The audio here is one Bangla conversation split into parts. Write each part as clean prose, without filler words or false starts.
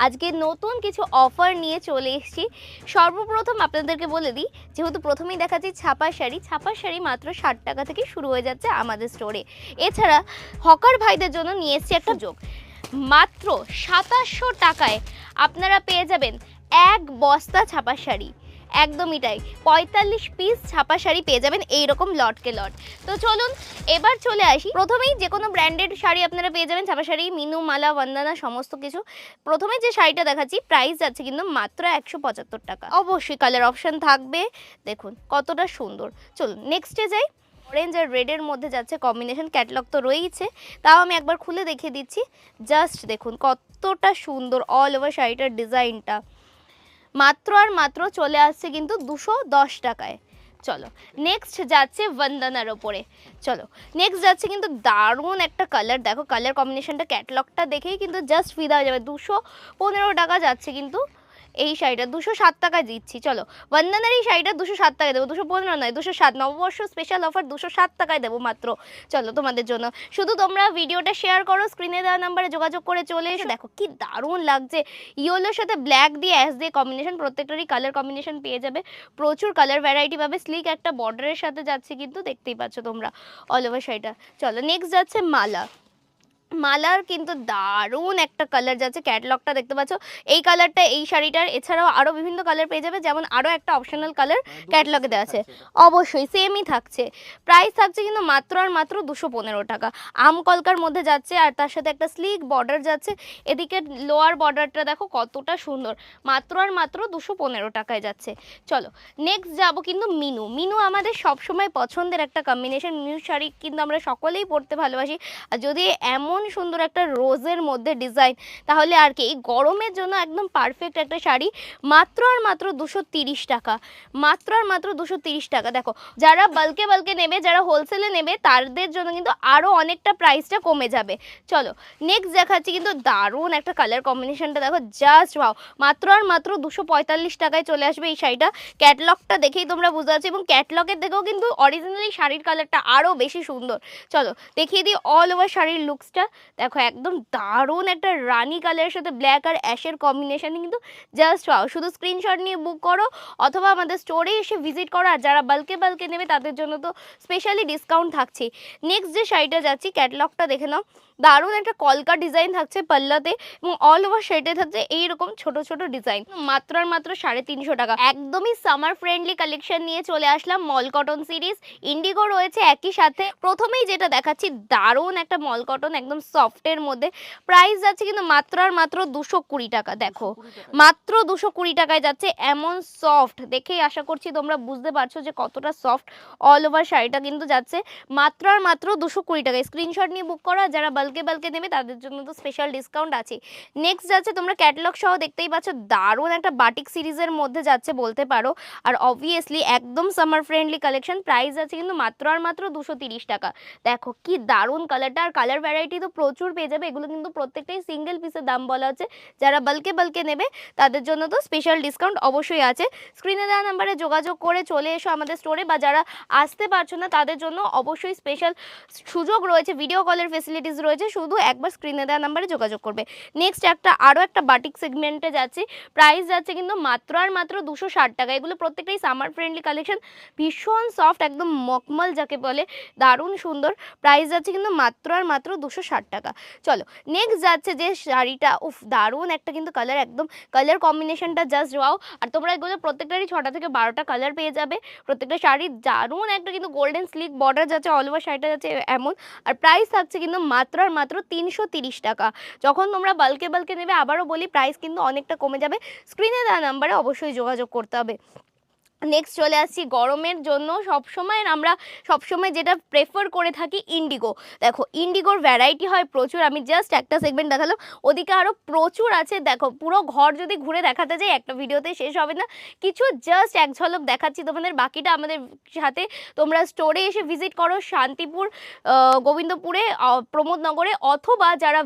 আজকে নতুন কিছু অফার নিয়ে চলে এসেছি। সর্বপ্রথম আপনাদেরকে বলে দিই, যেহেতু প্রথমেই দেখাচ্ছি ছাপার শাড়ি মাত্র 60 টাকা থেকে শুরু হয়ে যাচ্ছে আমাদের স্টোরে। এছাড়া হকার ভাইদের জন্য নিয়ে এসেছি একটা যোগ, মাত্র 2700 টাকায় আপনারা পেয়ে যাবেন এক বস্তা ছাপার শাড়ি। একদমই তাই, 45 পিস ছাপা শাড়ি পেয়ে যাবেন এইরকম লটকে লট। তো চলুন এবার চলে আসি, প্রথমেই যে কোনো ব্র্যান্ডেড শাড়ি আপনারা পেয়ে যাবেন, ছাপা শাড়ি, মিনু, মালা, বন্দনা সমস্ত কিছু। প্রথমে যে শাড়িটা দেখাচ্ছি প্রাইস যাচ্ছে কিন্তু মাত্র 175 টাকা। অবশ্যই কালার অপশন থাকবে, দেখুন কতটা সুন্দর। চলুন নেক্সটে যাই। অরেঞ্জ আর রেডের মধ্যে যাচ্ছে কম্বিনেশন, ক্যাটলগ তো রয়েইছে, তাও আমি একবার খুলে দেখিয়ে দিচ্ছি। জাস্ট দেখুন কতটা সুন্দর অল ওভার শাড়িটার ডিজাইনটা। মাত্র আর মাত্র চলে আসছে কিন্তু 210 টাকায়। চলো নেক্সট যাচ্ছে বন্দনার ওপরে। চলো নেক্সট যাচ্ছে কিন্তু দারুণ একটা কালার, দেখো কালার কম্বিনেশনটা, ক্যাটলগটা দেখেই কিন্তু জাস্ট ফিদা হয়ে যাবে। 215 টাকা যাচ্ছে কিন্তু এই শাড়িটা, 207 টাকায় দিচ্ছি। চলো বন্দনার এই শাড়িটা 207 টাকায় দেবো, 215 নয় 207, নববর্ষ স্পেশাল অফার 207 টাকায় দেবো মাত্র। চলো তোমাদের জন্য শুধু তোমরা ভিডিওটা শেয়ার করো, স্ক্রিনে দেওয়া নাম্বারে যোগাযোগ করে চলে এসো। দেখো কি দারুণ লাগছে, ইয়েলোর সাথে ব্ল্যাক দিয়ে অ্যাশ দিয়ে কম্বিনেশন, প্রত্যেকটারই কালার কম্বিনেশন পেয়ে যাবে, প্রচুর কালার ভ্যারাইটি পাবে। স্লিক একটা বর্ডারের সাথে যাচ্ছে কিন্তু, দেখতেই পাচ্ছ তোমরা অল ওভার শাড়িটা। চলো নেক্সট যাচ্ছে মালা। মালার কিন্তু দারুণ একটা কালার যাচ্ছে, ক্যাটলগটা দেখতে পাচ্ছ, এই কালারটা এই শাড়িটার। এছাড়াও আরও বিভিন্ন কালার পেয়ে যাবে, যেমন আরও একটা অপশনাল কালার ক্যাটলগে দেওয়া আছে। অবশ্যই সেমই থাকছে, প্রাইস থাকছে কিন্তু মাত্র আর মাত্র 215 টাকা। আম কলকার মধ্যে যাচ্ছে, আর তার সাথে একটা স্লিক বর্ডার যাচ্ছে। এদিকে লোয়ার বর্ডারটা দেখো কতটা সুন্দর, মাত্র আর মাত্র 215 টাকায় যাচ্ছে। চলো নেক্সট যাবো কিন্তু মিনু। মিনু আমাদের সবসময় পছন্দের একটা কম্বিনেশন, মিনু শাড়ি কিন্তু আমরা সকলেই পরতে ভালোবাসি। আর যদি এমন সুন্দর একটা রোজের মধ্যে ডিজাইন, তাহলে আর কি, এই গরমের জন্য একদম পারফেক্ট একটা শাড়ি। মাত্র আর মাত্র 230 টাকা, মাত্র আর মাত্র 230 টাকা। দেখো যারা বাল্কে নেবে, যারা হোলসেলে নেবে, তাদের জন্য কিন্তু আরও অনেকটা প্রাইসটা কমে যাবে। চলো নেক্সট দেখাচ্ছি কিন্তু দারুণ একটা কালার কম্বিনেশনটা, দেখো জাস্ট ওয়াও। মাত্র আর মাত্র 245 টাকায় চলে আসবে এই শাড়িটা। ক্যাটলগটা দেখেই তোমরা বুঝতে পারছো, এবং ক্যাটলগের দেখেও কিন্তু অরিজিনালি শাড়ির কালারটা আরও বেশি সুন্দর। চলো দেখিয়ে দিই অল ওভার শাড়ির লুকসটা। দেখো একদম দারুণ একটা রানি কালারের সাথে ব্ল্যাক আর অ্যাশের কম্বিনেশনে কিন্তু জাস্ট ওয়াও। শুধু স্ক্রিনশট নিয়ে বুক করো অথবা আমাদের স্টোরে এসে ভিজিট করো, আর যারা বাল্কে নেবে তাদের জন্য তো স্পেশালি ডিসকাউন্ট থাকছে। নেক্সট যে শাড়িটা যাচ্ছি, ক্যাটলগটা দেখে নাও, দারুণ একটা কলকা ডিজাইন থাকছে পাল্লাতে, এবং অল ওভার শাড়িতে থাকছে এইরকম ছোট ছোট ডিজাইন। মাত্র আর মাত্র 350 টাকা। একদমই সামার ফ্রেন্ডলি কালেকশন নিয়ে চলে আসলাম। মল কটন সিরিজ, ইন্ডিগো রয়েছে একই সাথে। প্রথমেই যেটা দেখাচ্ছি দারুণ একটা মল কটন, একদম সফটের মধ্যে। প্রাইস যাচ্ছে কিন্তু মাত্র আর মাত্র 220 টাকা। দেখো মাত্র 220 টাকায় যাচ্ছে, এমন সফট দেখেই আশা করছি তোমরা বুঝতে পারছো যে কতটা সফট। অল ওভার শাড়িটা কিন্তু যাচ্ছে মাত্র আর মাত্র 220 টাকায়। স্ক্রিনশট নিয়ে বুক করো, যারা বাল্কে নেবে তাদের জন্য তো স্পেশাল ডিসকাউন্ট আছে। নেক্সট যাচ্ছে, তোমরা ক্যাটালগ সহ দেখতেই পাচ্ছ, দারুণ একটা বাটিক সিরিজের মধ্যে যাচ্ছে বলতে পারো। আর অবভিয়াসলি একদম সামার ফ্রেন্ডলি কালেকশন। প্রাইস আছে কিন্তু মাত্র আর মাত্র 230 টাকা। দেখো কি দারুণ কালারটা, আর কালার ভ্যারাইটি তো প্রচুর পেয়ে যাবে। এগুলো কিন্তু প্রত্যেকটাই সিঙ্গেল পিসের দাম বলা হচ্ছে, যারা বাল্কে নেবে তাদের জন্য তো স্পেশাল ডিসকাউন্ট অবশ্যই আছে। স্ক্রিনে দেওয়া নাম্বারে যোগাযোগ করে চলে এসো আমাদের স্টোরে, বা যারা আসতে পারছো না তাদের জন্য অবশ্যই স্পেশাল সুযোগ রয়েছে, ভিডিও কলের ফেসিলিটিস রয়েছে, শুধু একবার স্ক্রিনে দেওয়া নাম্বারে যোগাযোগ করবে। নেক্সট আরও একটা বাটিক সেগমেন্টে যাচ্ছে, প্রাইস যাচ্ছে কিন্তু মাত্র আর মাত্র 260 টাকা। এগুলো প্রত্যেকটাই সামার ফ্রেন্ডলি কালেকশন, ভীষণ সফট, একদম মকমল যাকে বলে, দারুণ সুন্দর। প্রাইস যাচ্ছে কিন্তু মাত্র আর মাত্র 260 টাকা। চলো নেক্সট যাচ্ছে যে শাড়িটা, উফ দারুণ একটা কিন্তু কালার, একদম কালার কম্বিনেশনটা জাস্ট ওয়াও। আর তোমরা এগুলো প্রত্যেকটারই 6টা থেকে 12টা কালার পেয়ে যাবে। প্রত্যেকটা শাড়ির দারুণ একটা কিন্তু গোল্ডেন স্লিক বর্ডার যাচ্ছে, অল ওভার শাড়িটা যাচ্ছে এমন। আর প্রাইস থাকছে কিন্তু মাত্র আর মাত্র 330 টাকা। যখন তোমরা বাল্কে নেবে, আবারও বলি প্রাইস কিন্তু অনেকটা কমে যাবে। স্ক্রিনে দেওয়া নাম্বারে অবশ্যই যোগাযোগ করতে হবে। নেক্সট চলে আসছি গরমের জন্য আমরা সবসময় যেটা প্রেফার করে থাকি, ইন্ডিগো। দেখো ইন্ডিগোর ভ্যারাইটি হয় প্রচুর, আমি জাস্ট একটা সেগমেন্ট দেখালাম, ওদিকে আরও প্রচুর আছে। দেখো পুরো ঘর যদি ঘুরে দেখাতে যাই একটা ভিডিওতে শেষ হবে না, কিছু জাস্ট এক ঝলক দেখাচ্ছি তোমাদের, বাকিটা আমাদের সাথে তোমরা স্টোরে এসে ভিজিট করো, শান্তিপুর, গোবিন্দপুরে, প্রমোদনগরে, অথবা যারা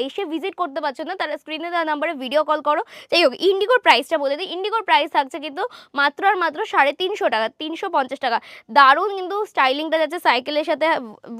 এসে ভিজিট করতে পারছো না তারা স্ক্রিনে দেওয়া নাম্বারে ভিডিও কল করো। যাই হোক ইন্ডিগোর প্রাইসটা বলে দিই, ইন্ডিগোর প্রাইস থাকছে কিন্তু মাত্র আর মাত্র 350 টাকা, 350 টাকা। দারুণ কিন্তু স্টাইলিংটা যাচ্ছে সাইকেলের সাথে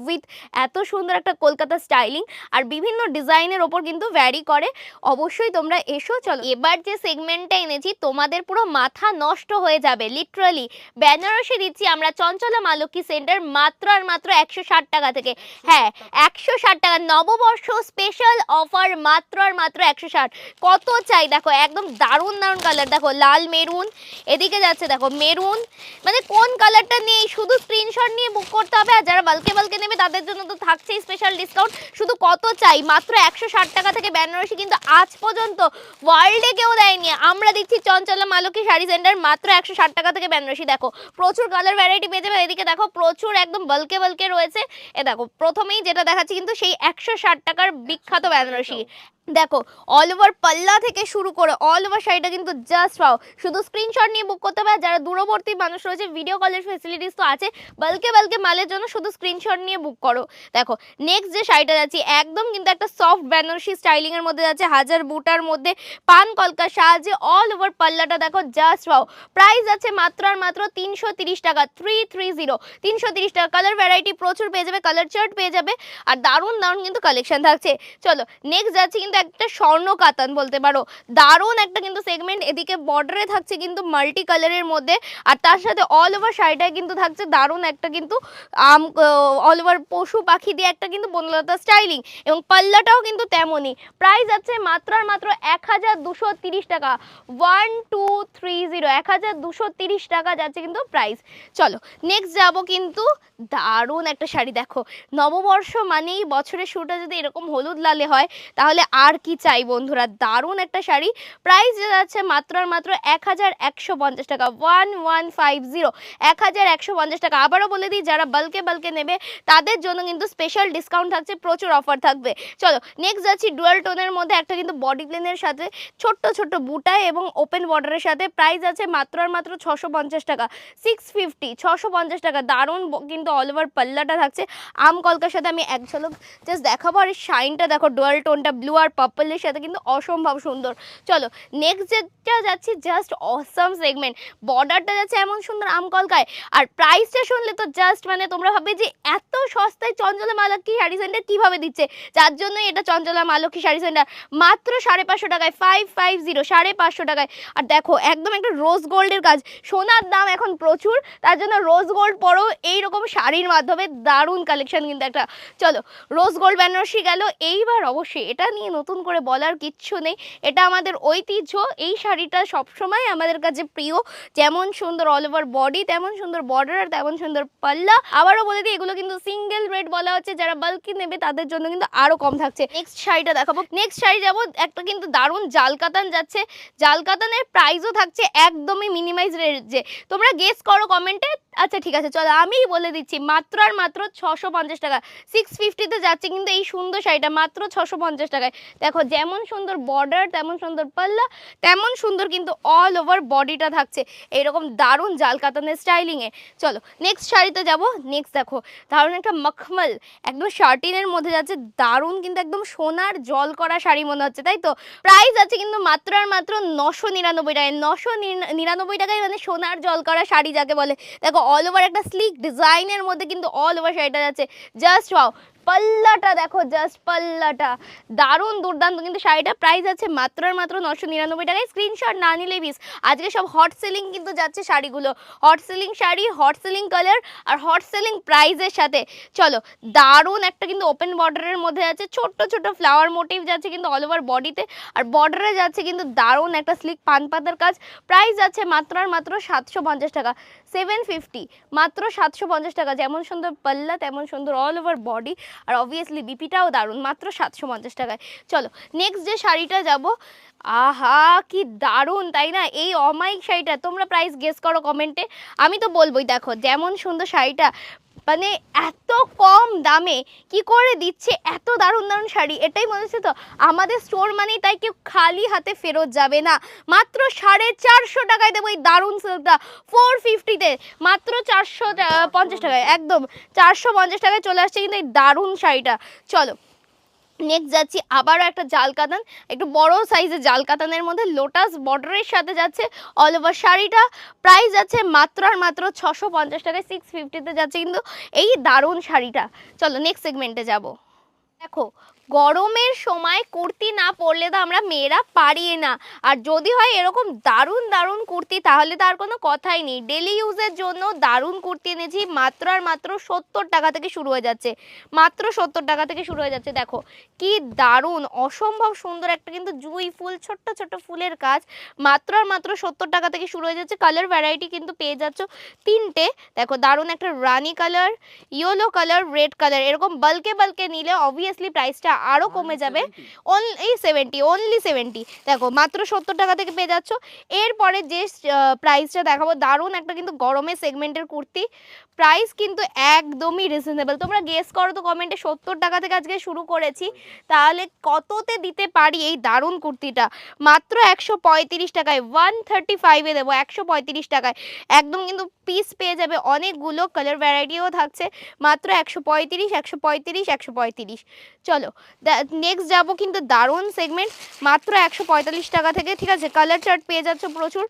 উইথ এত সুন্দর একটা কলকাতা স্টাইলিং, আর বিভিন্ন ডিজাইনের ওপর কিন্তু ভ্যারি করে। অবশ্যই তোমরা এসো। চলো এবার যে সেগমেন্টটা এনেছি তোমাদের পুরো মাথা নষ্ট হয়ে যাবে লিটারালি। বেনারসি দিচ্ছি আমরা চঞ্চলা মা লক্ষ্মী সেন্টার মাত্র আর মাত্র 160 টাকা থেকে। হ্যাঁ 160 টাকা, নববর্ষ স্পেশাল অফার মাত্র আর মাত্র 160। কত চাই দেখো, একদম দারুণ দারুণ কালার, দেখো লাল মেরুন, এদিকে যাচ্ছে দেখো মেরুন, মানে কোন কালারটা নেই শুধু স্ক্রিনশট নিয়ে বুক করতে হবে। আর যারা বালকে বালকে নেবে তাদের জন্য তো থাকছেই স্পেশাল ডিসকাউন্ট। শুধু কত চাই, মাত্র 160 টাকা থেকে বেনারসি কিন্তু আজ পর্যন্ত ওয়ার্ল্ডে কেউ দেয়নি, আমরা দিচ্ছি চঞ্চলা মা লক্ষ্মী শাড়ি সেন্টার মাত্র 160 টাকা থেকে বেনারসি। দেখো প্রচুর কালার ভ্যারাইটি পেয়ে যাবে, এদিকে দেখো প্রচুর একদম বালকে বালকে রয়েছে। এ দেখো প্রথমেই যেটা দেখাচ্ছি কিন্তু সেই 160 টাকার বিখ্যাত বেনারসি। দেখো অল ওভার পাল্লা থেকে শুরু করে অল ওভার শাড়িটা কিন্তু জাস্ট পাও, শুধু স্ক্রিনশট নিয়ে বুক করতে হবে। যারা দূরবর্তী মানুষ রয়েছে ভিডিও কলের ফেসিলিটিস তো আছে, বালকে বালকে মালের জন্য শুধু স্ক্রিনশট নিয়ে বুক করো। দেখো নেক্সট যে শাড়িটা যাচ্ছি একদম কিন্তু একটা সফট বেনারসি স্টাইলিং এর মধ্যে যাচ্ছে, হাজার বুটার মধ্যে পান কলকার সাহায্যে অল ওভার পাল্লাটা দেখো জাস্ট পাও। প্রাইস আছে মাত্র আর মাত্র 330 টাকা, 330 330 টাকা। কালার ভ্যারাইটি প্রচুর পেয়ে যাবে, কালার চার্ট পেয়ে যাবে, আর দারুণ দারুণ কিন্তু কালেকশন থাকছে। চলো নেক্সট যাচ্ছি কিন্তু একটা স্বর্ণ কাতান বলতে পারো, দারুণ একটা কিন্তু সেগমেন্ট। এদিকে বর্ডারে থাকছে কিন্তু মাল্টি কালারের মধ্যে, আর তার সাথে অল ওভার শাড়িটায় কিন্তু থাকছে দারুণ একটা কিন্তু অল ওভার পশু পাখি দিয়ে একটা কিন্তু বনলতা স্টাইলিং, এবং পাল্লাটাও কিন্তু তেমনই। প্রাইস আছে মাত্র আর মাত্র 1230 টাকা, 1230, 1230 টাকা যাচ্ছে কিন্তু প্রাইস। চলো নেক্সট যাবো কিন্তু দারুণ একটা শাড়ি। দেখো নববর্ষ মানেই বছরের শুরুটা যদি এরকম হলুদ লালে হয় তাহলে আর কি চাই বন্ধুরা। দারুণ একটা শাড়ি, প্রাইস যাচ্ছে মাত্র আর মাত্র 1150 টাকা, 1150, 1150 টাকা। আবারও বলে দিই যারা বালকে বালকে নেবে তাদের জন্য কিন্তু স্পেশাল ডিসকাউন্ট থাকছে, প্রচুর অফার থাকবে। চলো নেক্সট যাচ্ছি ডুয়াল টোনের মধ্যে একটা কিন্তু বডি প্লেনের সাথে ছোট্ট ছোট্ট বুটায় এবং ওপেন বর্ডারের সাথে। প্রাইস আছে মাত্র আর মাত্র 650 টাকা, 650, 650 টাকা। দারুণ কিন্তু অল ওভার পাল্লাটা থাকছে আম কলকার সাথে। আমি এক ঝলক জাস্ট দেখাবো, আর শাইনটা দেখো ডুয়াল টোনটা ব্লু আর পার্পলের সাথে কিন্তু অসম্ভব সুন্দর। চলো নেক্সট যেটা যাচ্ছি জাস্ট অসাম সেগমেন্ট, বর্ডারটা যাচ্ছে এমন সুন্দর আম কলকায়, আর প্রাইসটা শুনলে তো জাস্ট মানে তোমরা ভাবে যে এত সস্তায় চঞ্চলা মা লক্ষ্মী শাড়ি সেন্টার কিভাবে দিচ্ছে, যার জন্যই এটা চঞ্চলা মা লক্ষ্মী শাড়ি সেন্টার মাত্র 550 টাকায়, 550, 550 টাকায়। আর দেখো একদম একটা রোজ গোল্ডের কাজ, সোনার দাম এখন প্রচুর, তার জন্য রোজ গোল্ড পরও এইরকম শাড়ির মাধ্যমে দারুণ কালেকশন কিন্তু একটা। চলো রোজ গোল্ড বেনারসি গেল, এইবার অবশ্যই এটা নিয়ে নতুন করে বলার কিচ্ছু নেই, এটা আমাদের ঐতিহ্য। এই শাড়িটা সবসময় আমাদের কাছে প্রিয়, যেমন সুন্দর অল ওভার বডি, তেমন সুন্দর বর্ডার, আর তেমন সুন্দর পাল্লা। আবারও বলে দিই এগুলো কিন্তু সিঙ্গেল রেট বলা হচ্ছে, যারা বাল্কি নেবে তাদের জন্য কিন্তু আরো কম থাকছে। নেক্সট শাড়িটা দেখাবো, নেক্সট শাড়ি যাবো একটা কিন্তু দারুণ জাল কাতান যাচ্ছে, জাল কাতানের প্রাইসও থাকছে একদমই মিনিমাইজ রেঞ্জে। তোমরা গেস করো কমেন্টে। আচ্ছা ঠিক আছে চলো আমিই বলে দিচ্ছি, মাত্র আর মাত্র 650 টাকা, 650-তে যাচ্ছে কিন্তু এই সুন্দর শাড়িটা মাত্র 650 টাকায়। দেখো যেমন সুন্দর বর্ডার, তেমন সুন্দর পাল্লা, তেমন সুন্দর কিন্তু অল ওভার বডিটা থাকছে এইরকম দারুণ জাল কাতানের স্টাইলিংয়ে। চলো নেক্সট শাড়িতে যাব। নেক্সট দেখো দারুণ একটা মখমল একদম শার্টিনের মধ্যে যাচ্ছে, দারুণ কিন্তু একদম সোনার জল করা শাড়ি মনে হচ্ছে, তাই তো? প্রাইস আছে কিন্তু মাত্র আর মাত্র 999 টাকায়, 999 টাকায়, মানে সোনার জল করা শাড়ি যাকে বলে। দেখো অল ওভার একটা স্লিক ডিজাইনের মধ্যে কিন্তু অল ওভার শাড়িটা যাচ্ছে, জাস্ট ওয়াও। পাল্লাটা দেখো, জাস্ট পাল্লাটা দারুণ দুর্দান্ত কিন্তু শাড়িটা। প্রাইস আছে মাত্র আর মাত্র 999 টাকায়, স্ক্রিনশট না নিলে মিস। আজকে সব হট সেলিং কিন্তু যাচ্ছে শাড়িগুলো, hot selling sari, hot selling colour আর হট সেলিং প্রাইসের সাথে। চলো দারুণ একটা কিন্তু ওপেন বর্ডারের মধ্যে যাচ্ছে, ছোট্ট ছোট্ট ফ্লাওয়ার মোটিভ যাচ্ছে কিন্তু অল ওভার বডিতে, আর বর্ডারে যাচ্ছে কিন্তু দারুণ একটা স্লিক পান পাতার কাজ। প্রাইস আছে মাত্র আর মাত্র 750 টাকা, 750, মাত্র 750 টাকা। যেমন সুন্দর পাল্লা তেমন সুন্দর অল ওভার বডি, আর অবভিয়াসলি বিপিটাও দারুণ, মাত্র 750 টাকায়। চলো নেক্সট যে শাড়িটা যাব, আহা কি দারুণ তাই না এই অমায়িক শাড়িটা। তোমরা প্রাইস গেস করো কমেন্টে, আমি তো বলবোই। দেখো যেমন সুন্দর শাড়িটা, মানে এত কম দামে কি করে দিচ্ছে এত দারুণ দারুণ শাড়ি, এটাই মনে হচ্ছে তো আমাদের স্টোর মানেই তাই কেউ খালি হাতে ফেরত যাবে না। মাত্র 450 টাকায় দেবো এই দারুণ সিল্কটা, 450-তে মাত্র 450 টাকায়, একদম 450 টাকায় চলে আসছে কিন্তু এই দারুণ শাড়িটা। চলো নেক্সট যাচ্ছি আবারও একটা জাল কাতান, একটু বড় সাইজের জাল কাতানের মধ্যে লোটাস বর্ডারের সাথে যাচ্ছে অল ওভার শাড়িটা। প্রাইস যাচ্ছে মাত্র আর মাত্র 650 টাকায়, 650-তে যাচ্ছে কিন্তু এই দারুণ শাড়িটা। চলো নেক্সট সেগমেন্টে যাব। দেখো গরমের সময় কুর্তি না পরলে তো আমরা মেয়েরা পারিই না, আর যদি হয় এরকম দারুণ দারুণ কুর্তি তাহলে তার কোনো কথাই নেই। ডেলি ইউজের জন্য দারুণ কুর্তি এনেছি, মাত্র আর মাত্র 70 টাকা থেকে শুরু হয়ে যাচ্ছে, মাত্র 70 টাকা থেকে শুরু হয়ে যাচ্ছে। দেখো কি দারুণ অসম্ভব সুন্দর একটা কিন্তু জুঁই ফুল, ছোট্ট ছোট্ট ফুলের কাজ, মাত্র আর মাত্র 70 টাকা থেকে শুরু হয়ে যাচ্ছে। কালার ভ্যারাইটি কিন্তু পেয়ে যাচ্ছ তিনটে। দেখো দারুণ একটা রানি colour, yellow colour, red colour, এরকম বাল্কে বাল্কে নিলে অবভিয়াসলি প্রাইসটা আরও কমে যাবে। অনলি 70। দেখো মাত্র 70 টাকা থেকে পেয়ে যাচ্ছ। এরপরে যে প্রাইসটা দেখাবো দারুণ একটা কিন্তু গরমের সেগমেন্টের কুর্তি, প্রাইস কিন্তু একদমই রিজনেবল। তোমরা গেস করো তো কমেন্টে, 70 টাকা থেকে আজকে শুরু করেছি, তাহলে কততে দিতে পারি এই দারুণ কুর্তিটা? মাত্র 135 টাকায়, 135-এ দেবো, 135 টাকায় একদম কিন্তু পিস পেয়ে যাবে অনেকগুলো, কালার ভ্যারাইটিও থাকছে। মাত্র 135, 135, 135। চলো নেক্সট যাবো কিন্তু দারুণ সেগমেন্ট, মাত্র 145 টাকা থেকে, ঠিক আছে? কালার চার্ট পেয়ে যাচ্ছ প্রচুর।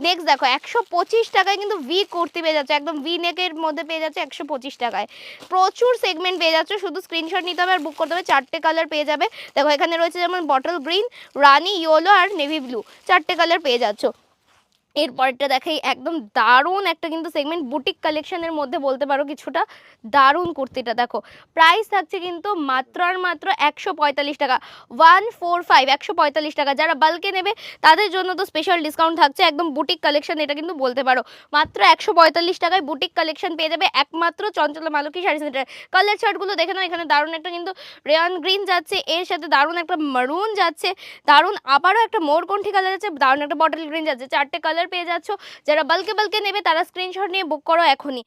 নেক্সট দেখো 125 টাকায় কিন্তু ভি কুর্তি পেয়ে যাচ্ছে, একদম ভি নেকের মধ্যে পেয়ে যাচ্ছে 125 টাকায়। প্রচুর সেগমেন্ট পেয়ে যাচ্ছে, শুধু স্ক্রিনশট নিতে হবে আর বুক করতে হবে। 4টে কালার পেয়ে যাবে। দেখো এখানে রয়েছে যেমন বটল গ্রিন, রানি, ইয়েলো আর নেভি ব্লু, 4টে কালার পেয়ে যাচ্ছ। এরপরটা দেখাই একদম দারুণ একটা কিন্তু সেগমেন্ট, বুটিক কালেকশনের মধ্যে বলতে পারো কিছুটা। দারুণ কুর্তিটা দেখো, প্রাইস থাকছে কিন্তু মাত্র আর মাত্র 145 টাকা, 145, 145 টাকা। যারা বাল্কে নেবে তাদের জন্য তো স্পেশাল ডিসকাউন্ট থাকছে, একদম বুটিক কালেকশন এটা কিন্তু বলতে পারো। মাত্র 145 টাকায় বুটিক কালেকশন পেয়ে যাবে একমাত্র চঞ্চলা মালকী শাড়ি সেন্টার। কালার চার্টগুলো দেখে নাও, এখানে দারুণ একটা কিন্তু রেয়ন গ্রিন যাচ্ছে, এর সাথে দারুণ একটা মারুন যাচ্ছে, দারুণ আবারও একটা মোরকণ্ঠী কালার যাচ্ছে, দারুণ একটা বটল গ্রিন যাচ্ছে, 4টে কালার পেয়ে যাচ্ছ। যারা বাল্কে বাল্কে নেবে তারা স্ক্রিনশট নিয়ে বুক করো এখনই।